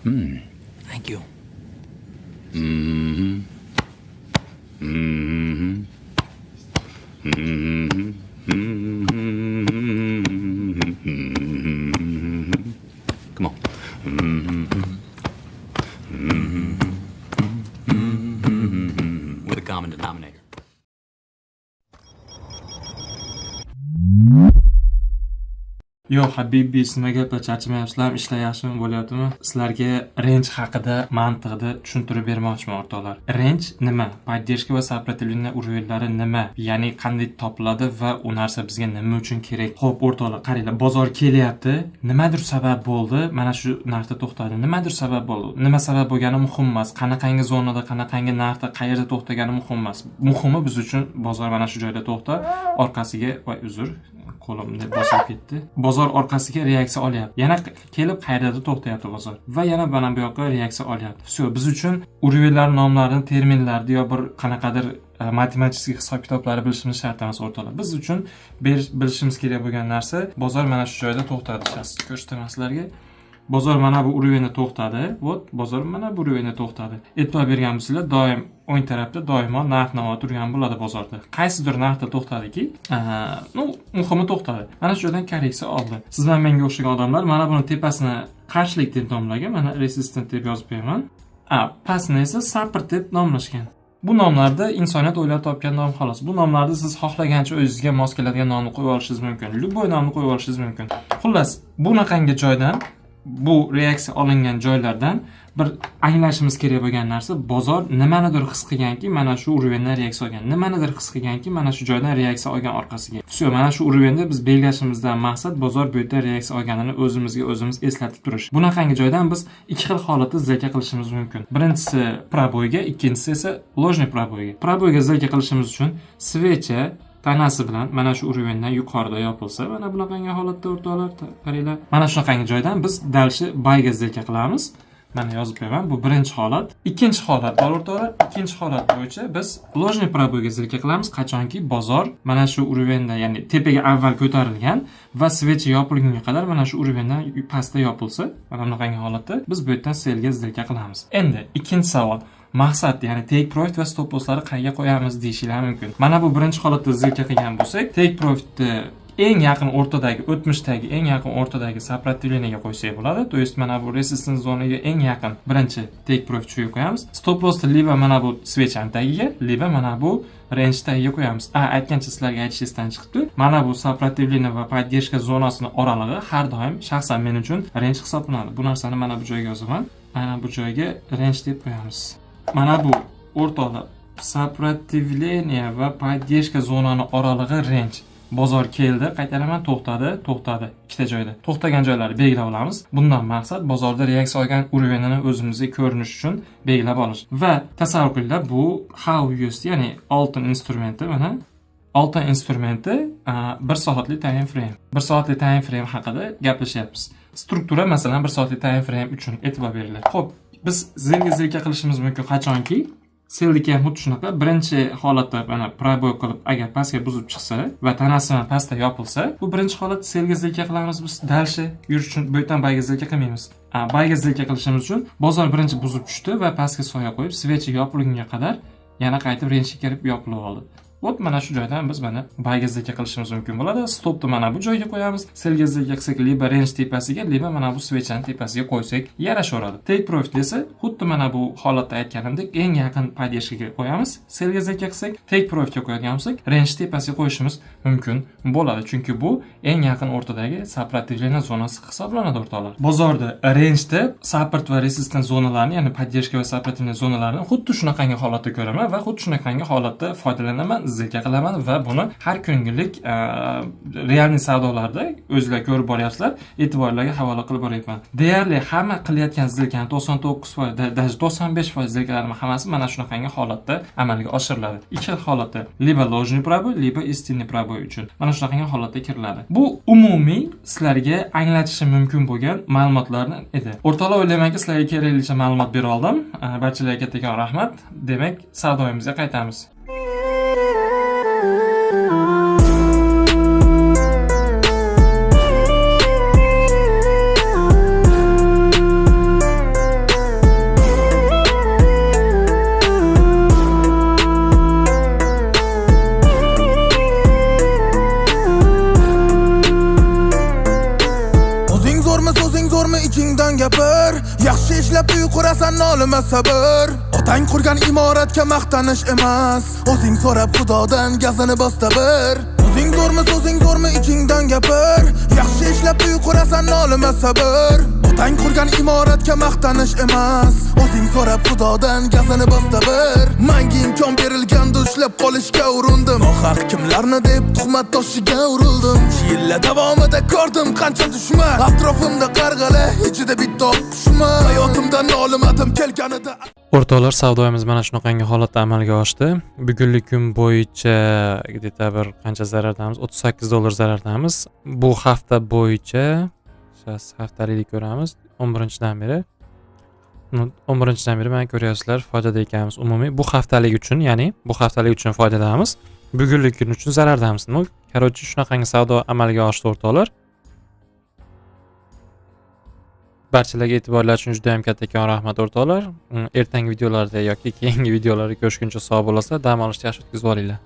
Thank you. Come on. With a common denominator. Yo habibi, nimaga charchamayapsizlar? Ishlar yaxshimi bo'lyaptimi? Sizlarga range haqida mantiqida tushuntirib bermoqchiman o'rtoqlar. Range nima? Поддержка va сопротивление уровеньlari nima? Ya'ni qanday topiladi va u narsa bizga nima uchun kerak? Xo'p, o'rtoqlar, qaranglar, bozor kelyapti. Nimadir sabab bo'ldi, mana shu narxda to'xtadi. Nimadir sabab bo'ldi. Nima sabab bo'lgani muhim emas. Qanaqangi zonada, qanaqangi narxda, qayerda to'xtagani muhim emas. Muhimi biz uchun bozor mana shu joyda to'xta, orqasiga, voy uzr, qo'limni bosib ketdi. Bozor orqasiga reaksiya olyapti. Yana kelib qayerda to'xtayapti bozor. Va yana mana bu yoqqa reaksiya olyapti. Всё, biz uchun urovlar nomlarini, terminlarni yo bir qanaqadir matematik hisob-kitoblarni bilishimiz shart emas o'rtoqlar. Biz uchun bilishimiz kerak bo'lgan narsa, bozor mana shu joyda to'xtadi. Ko'rsataman sizlarga. Bozor mana bu urovda to'xtadi. Vot, bozor mana bu urovda to'xtadi. E'tibor bergan bo'lsanglar, doim o'ng tarafda doimo narx-navo turgan bo'ladi bozorda. Qaysidir narxda to'xtadiki, muhimi to'xtadi. Mana shu joydan korreksiya oldi. Siz bilan menga o'xshagan odamlar mana buni tepasini qarshilik deb nomlagan, mana resistant deb yozib beraman. Pastni esa support deb nomlashgan. Bu nomlarda insoniyat o'ylab topgan nom xolos. Bu nomlarda siz xohlagancha o'zingizga mos keladigan nomni qo'yib olishingiz mumkin. Любой nomni qo'yib olishingiz mumkin. Xullas, bunaqangi joydan, bu reaksiya olingan joylardan bir anglashimiz kerak bo'lgan narsa, bozor nimanidir his qilganki, mana shu urovdan reaksiya olgan. Nimanidir his qilganki, mana shu joydan reaksiya olgan orqasiga. Всё, mana shu urovda biz belgilashimizdan maqsad bozor bu yerda reaksiya olganini o'zimizga o'zimiz eslatib turish. Bunaqangi joydan biz ikki xil holatda zilka qilishimiz mumkin. Birinchisi proboyga, ikkinchisi esa ложный proboyga. Proboyga zilka qilishimiz uchun svecha tanasi bilan mana shu urovdan yuqorida yopilsa, mana bunaqangi holatda o'rtoqlar, qaranglar. Mana shunaqangi joydan biz dalshi bayga zilka qilamiz. Mana yozib beraman. Bu birinchi holat. Ikkinchi holat bor o'rtoqlar. Ikkinchi holat bo'yicha biz ложный proboyga zilka qilamiz qachonki bozor mana shu urovdan, ya'ni tepaga avval ko'tarilgan va svecha yopilgunga qadar mana shu urovdan pastda yopilsa, mana bunaqangi holatda biz bu yerdan selga zilka qilamiz. Endi ikkinchi savol. Maqsad, ya'ni take profit va stop loss'larni qayerga qo'yamiz deyishinglar mumkin. Mana bu birinchi holatda zilka qilgan bo'lsak, take profitni eng yaqin o'rtadagi, o'tmishdagi eng yaqin o'rtadagi сопротивлениеga qo'ysak bo'ladi. To есть mana bu resistance zonaga eng yaqin birinchi take profit shuga qo'yamiz. Stop loss'ni liba mana bu swechani tagiga, liba mana bu range tagiga qo'yamiz. Aytgancha sizlarga aytishdan chiqibdi. Mana bu сопротивление va поддержка zonasini oralig'i har doim shaxsan men uchun range hisoblanadi. Bu narsani mana bu joyga yozaman. Mana bu joyga range deb qo'yamiz. Mana bu o'rtoqlar сопротивление va поддержка zonani oralig'i range. Bozor keldi, qaytaraman, to'xtadi. Ikkita joyda. To'xtagan joylarni belgilab olamiz. Bundan maqsad bozorda reaksiya olgan urovini o'zimizga ko'rinish uchun belgilab olish. Va tasavvur qilinglar, bu HUSD, ya'ni oltin instrumenti, mana oltin instrumenti 1 soatlik time frame. 1 soatlik time frame haqida gaplashyapmiz. Struktura masalan 1 soatlik time frame uchun e'tibor beringlar. Xo'p, biz zilka qilishimiz mumkin qachonki Seldagi ham xuddi shunaqa birinchi holatda mana proboy qilib agar pastga buzib chiqsa va tanasi bilan pastda yopilsa, bu birinchi holat selga zilka qilamiz biz. Dalshi yurish uchun bu yerdan bayga zilka qilmaymiz. Bayga zilka qilishimiz uchun bozor birinchi buzib tushdi va pastga soya qo'yib, svecha yopilgunga qadar yana qaytib range kirib yopilib oldi. Vot mana shu joydan biz mana bayga zilka qilishimiz mumkin bo'ladi. Stopni mana bu joyga qo'yamiz. Selga zilka qilsak, liba range tepasiga, liba mana bu svechani tepasiga qo'ysak yarashaveradi. Take profit esa xuddi mana bu holatda aytganimdek eng yaqin поддержкаga qo'yamiz. Selga zilka qilsak, take profitga qo'yadigan bo'lsak, range tepasiga qo'yishimiz mumkin bo'ladi. Chunki bu eng yaqin o'rtadagi сопротивление zonasi hisoblanadi o'rtoqlar. Bozorda range'da support va resistance zonalarni, ya'ni поддержка va сопротивление zonalarini xuddi shunaqangi holatda ko'raman va xuddi shunaqangi holatda foydalanaman. Zilka qilaman va buni har kunlik realniy savdolarda o'zingizlar ko'rib boryapsizlar, e'tiborlarga havola qilib boryapman. Deyarli hamma qilayotgan zilkani 99%, даже 95% zilkalarning hammasi mana shunaqangi holatda amalga oshiriladi. Ikki xil holatda, liba ложный proboy, liba истинный proboy uchun mana shunaqangi holatda kiriladi. Bu umumiy sizlarga anglatishi mumkin bo'lgan ma'lumotlardan edi. O'rtoqlar, o'ylaymanki sizlarga keraklicha ma'lumot bera oldim. Barchalarga kattakon rahmat. Demak, savdoyimizga qaytamiz. ishlab uy qurasan nolima sabr. Otang qurgan imoratga maqtanish emas, o'zing so'rab xudodan gazini bosda bir. O'zing zo'rmi ichingdan gapir. Yaxshi ishlab uy qurasan nolima sabr. Otang qurgan imoratga maqtanish emas, o'zing so'rab xudodan gazini bosda bir. Menga imkon berilganda ushlab qolishga urindim. Oxir kimlarni deb tuhmat toshiga urildim. Yillar davomida ko'rdim qancha dushman. Atrofimda qarg'ala, ichida bitta dushman. Hayotimdan nolimadim kelganida. O'rtoqlar, savdoyimiz mana shunaqangi holatda amalga oshdi. Bugungi kun bo'yicha где-то bir qancha zarardamiz? 38 dollar zarardamiz. Bu hafta bo'yicha haftalik ko'ramiz. 11-dan beri. 11-dan beri mana ko'ryapsizlar, foydada ekanmiz. Umumiy bu haftalik uchun, ya'ni bu haftalik uchun foydadamiz. Bugungi kun uchun zarardamiz. Короче, shunaqangi savdo amalga oshdi o'rtoqlar. Barchalarga e'tiborlar uchun juda ham kattakon rahmat o'rtoqlar. Ertangi videolarda yoki keyingi videolarda ko'rishguncha sog' bo'lasizlar. Dam olishni yaxshi o'tkazib olinglar.